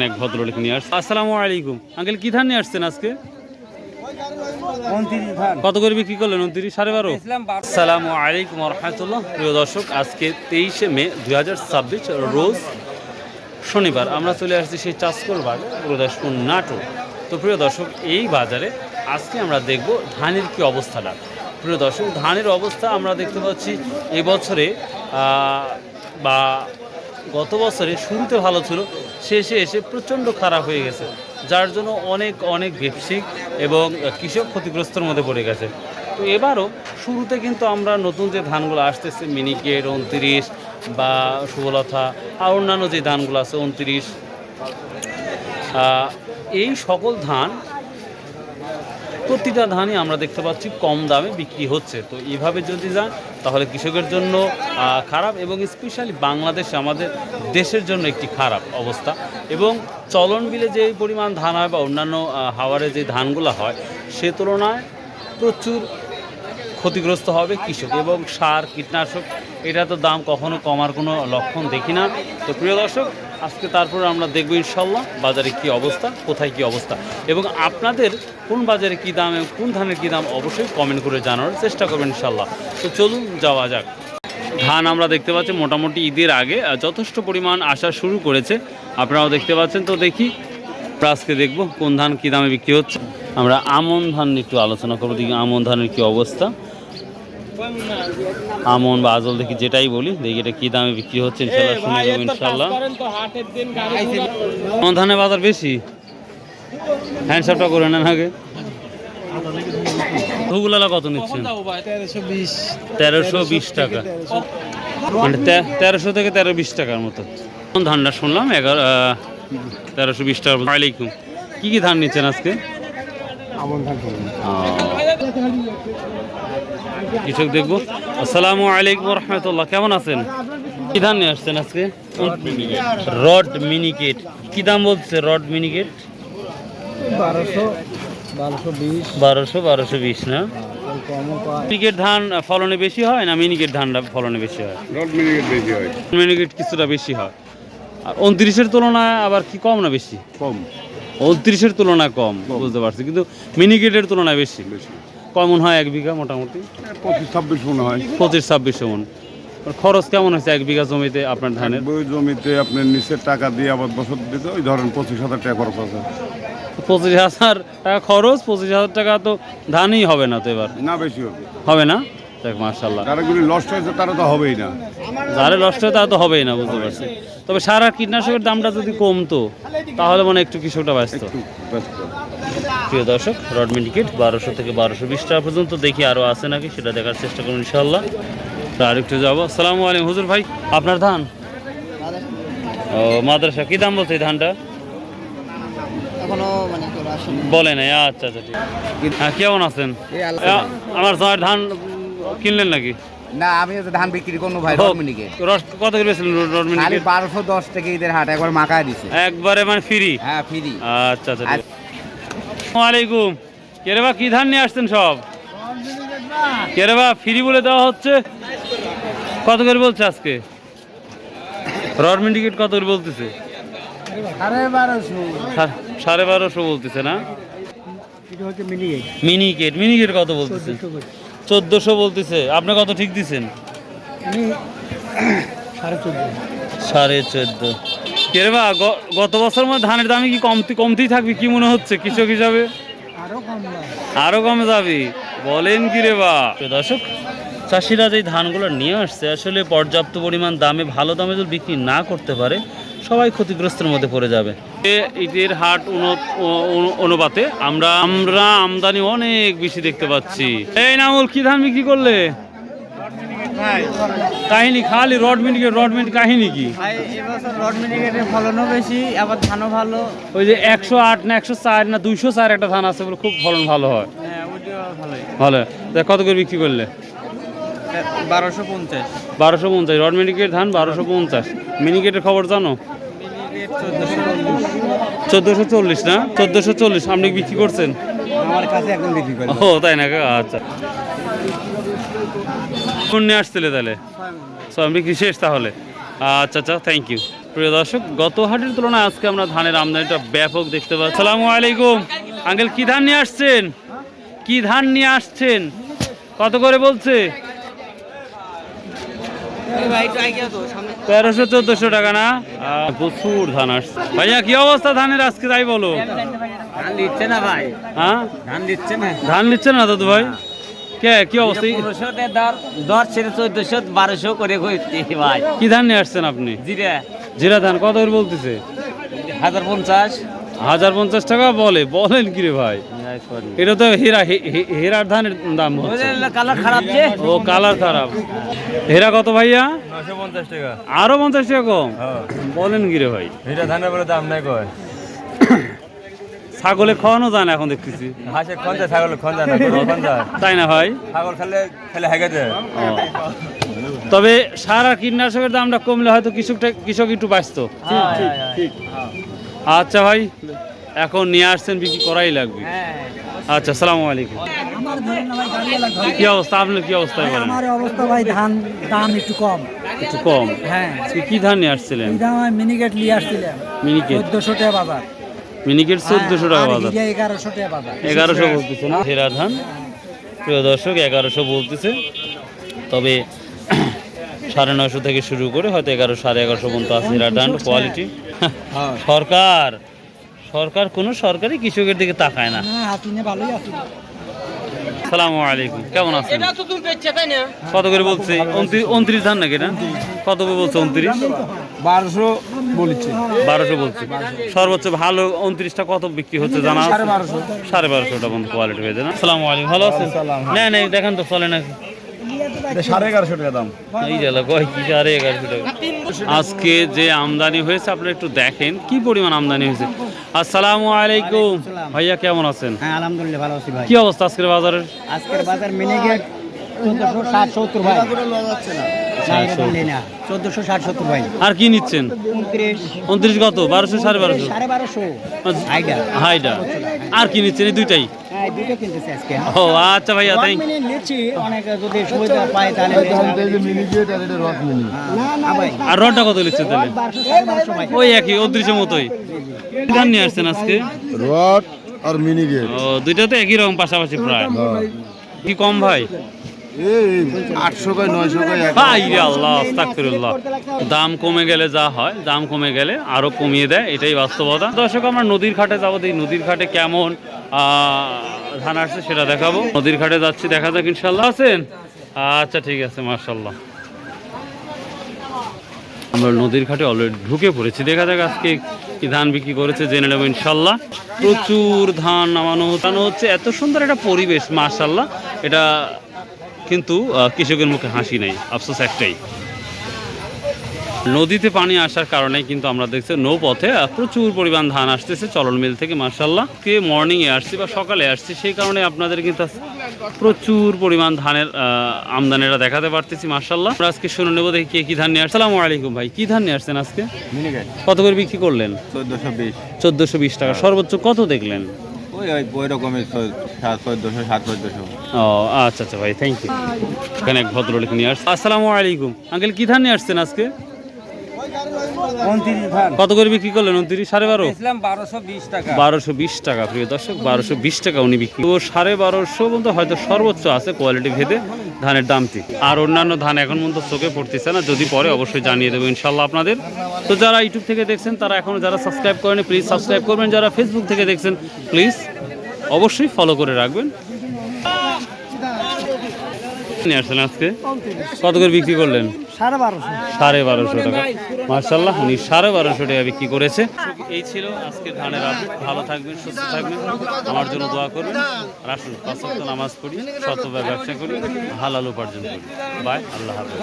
এক ভদ্রলোক নিয়ে আসছে। আসসালামু আলাইকুম আঙ্কেল, কি ধান নিয়ে আসছেন আজকে? কত করে বিক্রি করলেন? 29, 12.5। আসসালামু আলাইকুম রহমতুল্লাহ। প্রিয় দর্শক, আজকে 23শে মে 2026 রোজ শনিবার। আমরা চলে আসছি সেই চাষকল বাজার, গুরুদাসপুর, নাটোর। তো প্রিয় দর্শক, এই বাজারে আজকে আমরা দেখব ধানের কি অবস্থাটা। প্রিয় দর্শক, ধানের অবস্থা আমরা দেখতে পাচ্ছি এবছরে বা গত বছরে শুরুতে ভালো ছিল, শেষে এসে প্রচণ্ড খারাপ হয়ে গেছে, যার জন্য অনেক ব্যবসায়িক এবং কৃষক ক্ষতিগ্রস্তের মধ্যে পড়ে গেছে। তো এবারও শুরুতে কিন্তু আমরা নতুন যে ধানগুলো আসতেছে, মিনিকেট 29 বা সুবলতা আর অন্যান্য যে ধানগুলো আছে 29, এই সকল ধান, প্রতিটা ধানই আমরা দেখতে পাচ্ছি কম দামে বিক্রি হচ্ছে। তো এইভাবে যদি যান তাহলে কৃষকের জন্য খারাপ, এবং স্পেশালি বাংলাদেশে আমাদের দেশের জন্য একটি খারাপ অবস্থা। এবং চলন বিলে যে পরিমাণ ধান হয় বা অন্যান্য হাওয়ারে যে ধানগুলো হয়, সে তুলনায় প্রচুর ক্ষতিগ্রস্ত হবে কৃষক। এবং সার, কীটনাশক, এটা তো দাম কখনো কমার কোনো লক্ষণ দেখি না। তো প্রিয় দর্শক, আজকে তারপরে আমরা দেখব ইনশাল্লাহ বাজারে কি অবস্থা, কোথায় কি অবস্থা, এবং আপনাদের কোন বাজারে কি দাম এবং কোন ধানের কি দাম অবশ্যই কমেন্ট করে জানানোর চেষ্টা করবেন ইনশাল্লাহ। তো চলুন যাওয়া যাক। ধান আমরা দেখতে পাচ্ছি মোটামুটি ঈদের আগে যথেষ্ট পরিমাণ আসা শুরু করেছে, আপনারাও দেখতে পাচ্ছেন। তো দেখি আজকে দেখব কোন ধান কী দামে বিক্রি হচ্ছে। আমরা আমন ধান একটু আলোচনা করবো, দেখি আমন ধানের কী অবস্থা। আমন বা আজল দেখি, যেটাই বলি, দেখি এটা কী দামে বিক্রি হচ্ছে ইনশাল্লাহ শুনে দেবো ইনশাল্লাহ। আমন ধানের বাজার বেশি, হ্যান্ডসাপটা করে নেন আগে। ধুগুলালা কত নিচ্ছেন? 1320 টাকা, মানে 1300 থেকে 1320 টাকার মতো। ধানটা শুনলাম 1320 টাকা। ওয়ালাইকুম, কি ধান নিচ্ছেন আজকে? কৃষক দেখবো। আসসালামু আলাইকুম রহমতুল্লাহ, কেমন আছেন? কি ধান নিয়ে আসছেন আজকে? রড মিনিকেট। কি দাম বলছে রড মিনিকেট? 1220 না? মিনিকেট ধান ফলনে বেশি হয় না মিনিকেট ধানটা ফলনে বেশি হয়? রড মিনিকেট বেশি হয়। মিনিকেট কিছুটা বেশি হয়। আর 29-এর তুলনায় আবার কি কম না বেশি? কম। 29-এর তুলনায় কম, বুঝতে পারছি, কিন্তু মিনিকেটের তুলনায় বেশি। কেমন হয় এক বিঘা মোটামুটি? 25-26 মনে হয়। 25-26 মন। খরচ কেমন হয়েছে এক বিঘা জমিতে আপনার ধানের? ওই জমিতে আপনার নিচের টাকা দিয়ে আবার বছর দিতে ওই ধরেন 25,000 টাকা খরচ আছে। 25,000 টাকা খরচ, 25,000 টাকা তো ধানই হবে না তো এবার? না, বেশি হবে। হবে না? দেখ মাশাআল্লাহ, যারাগুলি লস্ট হয়েছে তারা তো হবেই না। যারা নষ্ট হয় তারা তো হবেই না, বুঝতে পারছি। তবে সার আর কীটনাশকের দামটা যদি কমতো তাহলে মানে একটু কৃষকটা ব্যস্ত। একটু ব্যস্ত। প্রিয় দর্শক, রড মিনিকেট 1200 থেকে 1220 টাকা পর্যন্ত। দেখি আরও আছে নাকি সেটা দেখার চেষ্টা করুন ইনশাল্লাহ। আর একটু যাবো। আসসালামু আলাইকুম হুজুর ভাই, আপনার ধান? ও, মাদ্রাসা। কি দাম বলছে এই ধানটা? বলে নাই। আচ্ছা আচ্ছা, ঠিক। হ্যাঁ, কেমন আছেন? আমার ধান কিনলেন নাকি? না, আমি ধান বিক্রি করবো ভাই। রড মিনিকেট কত করে বেচলেন রড মিনিকেট? 1210 থেকে ঈদের হাট একবার মাকায় দিছে একবারে, মানে ফ্রি? হ্যাঁ, ফ্রি। আচ্ছা আচ্ছা। আসসালামু আলাইকুম। কে রে বা, কি ধান নিয়ে আসছেন সব? কে রে বা, ফ্রি বলে দেওয়া হচ্ছে? কত করে বলছে আজকে রড মিনিকেট? কত করে বলতেছে? 1250 বলতেছে না? মিনিকেট মিনিকেট কত বলতেছে? 1400 বলতেছে। আপনি কত ঠিক দিচ্ছেন? 14.5। কেরে বা, গত বছর মধ্যে ধানের দামে কি কমতেই থাকবে কি মনে হচ্ছে কৃষক হিসাবে? আরো কমে যাবে বলেন কি রে বা? দর্শক, চাষিরা যে ধানগুলো নিয়ে আসছে আসলে পর্যাপ্ত পরিমাণ দামে, ভালো দামে যদি বিক্রি না করতে পারে সবাই ক্ষতিগ্রস্তের মধ্যে পড়ে যাবে। ঈদের হাট অনুপাতে আমরা আমদানি অনেক বেশি দেখতে পাচ্ছি। এই নামুল, কি ধান বিক্রি করলে? কাহিনী খালি রড মিনিকেট কাহিনী কি? রড মিনিকেটের ফলনও বেশি, আবার ধানও ভালো। ওই যে 108 না 104 না 204 একটা ধান আছে, খুব ফলন ভালো হয়। হ্যাঁ, ওইটাও ভালোই। ভালো। কত করে বিক্রি করলে? 1250। 1250 রড মিনিকেট ধান 1250। মিনিকেটের খবর জানো? 1440 না? 1440 আপনি বিক্রি করছেন? আমার কাছে এখন বিক্রি করে। ও তাই না? আচ্ছা, কোন নিয়ে আসছিলে তাহলে? সব বিক্রি শেষ তাহলে? আচ্ছা আচ্ছা, থ্যাংক ইউ। প্রিয় দর্শক, গত হাটের তুলনায় আজকে আমরা ধানের আমদানিটা ব্যাপক দেখতে পাচ্ছি। আসসালামু আলাইকুম আঙ্কেল, কি ধান নিয়ে আসছেন? কি ধান নিয়ে আসছেন? কত করে বলছে? 1300-1400 টাকা না? প্রচুর ধান আসছে। ভাইয়া কি অবস্থা ধানের আজকে, তাই বলো। ধান দিচ্ছে না ভাই, হ্যাঁ ধান দিচ্ছে না। ধান নিচ্ছে না দাদু ভাই, কে কি অবস্থা? 1500 দর ছেড়ে 1400-1200 করে হইছে ভাই। কি ধান নিয়ে আসছেন আপনি? জিরা জিরা ধান কত করে বলতেছে? 1050। 1050 টাকা বলেন কি রে ভাই? এটা তো হেরার ধানের দাম হচ্ছে। কালার খারাপ যে। ও কালার খারাপ। হেরা কত ভাইয়া? 950 টাকা। আরো 50 টাকা কম? বলেন কি রে ভাই? এটা ধানের বলে দাম নাই কয়। ছাগলে খাওয়ানো যায় না এখন দেখতেছি। হাঁসে কোন যায়, ছাগল কোন যায় না, গরু কোন যায়। তাই না ভাই? ছাগল খেলে খেলে হেগে যায়। ও। তবে সার আর কীটনাশকের দামটা কমলে হয়তো কৃষক একটু বাঁচতো। আচ্ছা ভাই, এখন নিয়ে আসছেন, বিক্রি করাই লাগবে। আচ্ছা, আসসালামু আলাইকুম। কি অবস্থা আপনার? কি অবস্থা বলেন? আমার অবস্থা ভাই, ধান দাম একটু কম। একটু কম? হ্যাঁ। আজকে কি ধান নিয়ে আসছিলেন? এই দাম আমি মিনিকেট নিয়ে আসছিলাম। মিনিকেট 1400 টাকা বাজার। মিনিকেট 1400 টাকা বাজার। 1100 টাকা বাজার। 1100 বলতেছে না? হেরা ধান প্রিয় দর্শক 1100 বলতেছে, তবে 950 থেকে শুরু করে হয়তো 1100 1150 পর্যন্ত আছে হেরা ধান কোয়ালিটি। সরকার কোনো সরকারি কৃষকের দিকে তাকায় না। হ্যাঁ, হাতিনে ভালোই আছে। আসসালামু আলাইকুম, কেমন আছেন? কত করে বলছে? 29 ধান নাকি না? কত করে বলছে? 29 1200 বলছে। 1200 বলছে। সর্বোচ্চ ভালো 29টা কত বিক্রি হচ্ছে জানা আছে? 1250 পর্যন্ত কোয়ালিটি হয়েছে না? আসসালামু আলাইকুম, ভালো আছেন? না দেখেন তো চলে না। 1150 টাকা দাম। এই জেলা কয় কি 1150 টাকা। আজকে যে আমদানি হয়েছে আপনারা একটু দেখেন কি পরিমাণ আমদানি হয়েছে। আসসালামু আলাইকুম ভাইয়া, কেমন আছেন? হ্যাঁ, আলহামদুলিল্লাহ ভালো আছি ভাই। কি অবস্থা আজকের বাজারের? আজকের বাজার মিনিকেট 1460-70 ভাই। 1460-70 ভাই। আর কি নিচ্ছেন? 29 কত? 1200 1250? 1250 আইডা। হাইডা। আর কি নিচ্ছেন? এই দুইটাই? হ্যাঁ, দুটো কিনতেছে আজকে। ও আচ্ছা ভাইয়া, থ্যাংক মিনি নিচ্ছি, অনেক যদি সুবিধা পাই তাহলে। না ভাই, আর রডটা কত নিচ্ছেন তাহলে? 1200-1250 ভাই। ওই একই 29 মতোই। ধান নিয়ে আসছেন আজকে? রড আর মিনিকেট ও, দুইটা তো একই রকম পাশাপাশি প্রায়। কি কম ভাই? এই 800 কয় 900 কয় ভাই রে আল্লাহ, আস্তাগফিরুল্লাহ। দাম কমে গেলে যা হয়, দাম কমে গেলে আরো কমিয়ে দেয়, এটাই বাস্তবতা। দর্শক, আমরা নদীর ঘাটে যাবো, এই নদীর ঘাটে কেমন ধান আসছে সেটা দেখাবো। নদীর ঘাটে যাচ্ছি, দেখা যাক ইনশাল্লাহ। আছেন? আচ্ছা ঠিক আছে, মাশাল্লাহ। আমরা নদীর ঘাটে অলরেডি ঢুকে পড়েছি, দেখা যাক আজকে কি ধান বিক্রি করেছে, জেনে নেবো ইনশাল্লাহ। প্রচুর ধান নামানো হচ্ছে, এত সুন্দর একটা পরিবেশ, মাশাল্লাহ। এটা কিন্তু কৃষকের মুখে হাসি নেই, আফসোস একটাই, নদীতে পানি আসার কারণে কিন্তু আমরা দেখছি নৌপথে প্রচুর পরিমাণ ধান আসতেছে চলন মিল থেকে, মাশাল্লাহ। কে মর্নিংয়ে আসছি বা সকালে আসছি, সেই কারণে আপনাদের কিন্তু প্রচুর পরিমাণ ধানের আমদানিটা দেখাতে পারতেছি, মাশাল্লাহ। আমরা আজকে শুনে নেবো, দেখি কে কি ধান নিয়ে আসছে। আসসালামু আলাইকুম ভাই, কি ধান নিয়ে আসছেন আজকে? মিনিকেট কত করে বিক্রি করলেন? 1420। 1420 টাকা। সর্বোচ্চ কত দেখলেন? ওই রকমের 1400-1400। ও আচ্ছা আচ্ছা ভাই, থ্যাংক ইউ। এখানে এক ভদ্রলোক নিয়ে আসছে। আসসালামু আলাইকুম আঙ্কেল, কি ধান নিয়ে আসছেন আজকে? 29 ধান। কত করে বিক্রি করলেন? 29 12.5? ইসলাম 1220 টাকা। 1220 টাকা প্রিয় দর্শক, 1220 টাকা উনি বিক্রি। তো 1250 পর্যন্ত হয়তো সর্বোচ্চ আছে কোয়ালিটি ভেদে ধানের দামটি। আর অন্যান্য ধান এখন পর্যন্ত চোখে পড়তেছে না, যদি পরে অবশ্যই জানিয়ে দেবো ইনশাল্লাহ আপনাদের। তো যারা ইউটিউব থেকে দেখছেন তারা এখনও যারা সাবস্ক্রাইব করেন প্লিজ সাবস্ক্রাইব করবেন, যারা ফেসবুক থেকে দেখছেন প্লিজ অবশ্যই ফলো করে রাখবেন। নিয়ে আসলেন আজকে, কত করে বিক্রি করলেন? 1250 টাকা। মাশাআল্লাহ, উনি 1250 টাকা বিক্রি করেছে। এই ছিল আজকে ধানের আপডেট। ভালো থাকবেন, সুস্থ থাকবেন, আমার জন্য দোয়া করবেন। আর আসুন 5 ওয়াক্ত নামাজ পড়ি, সততায় ব্যবসা করি, হালাল উপার্জন করি। বাই, আল্লাহ হাফেজ।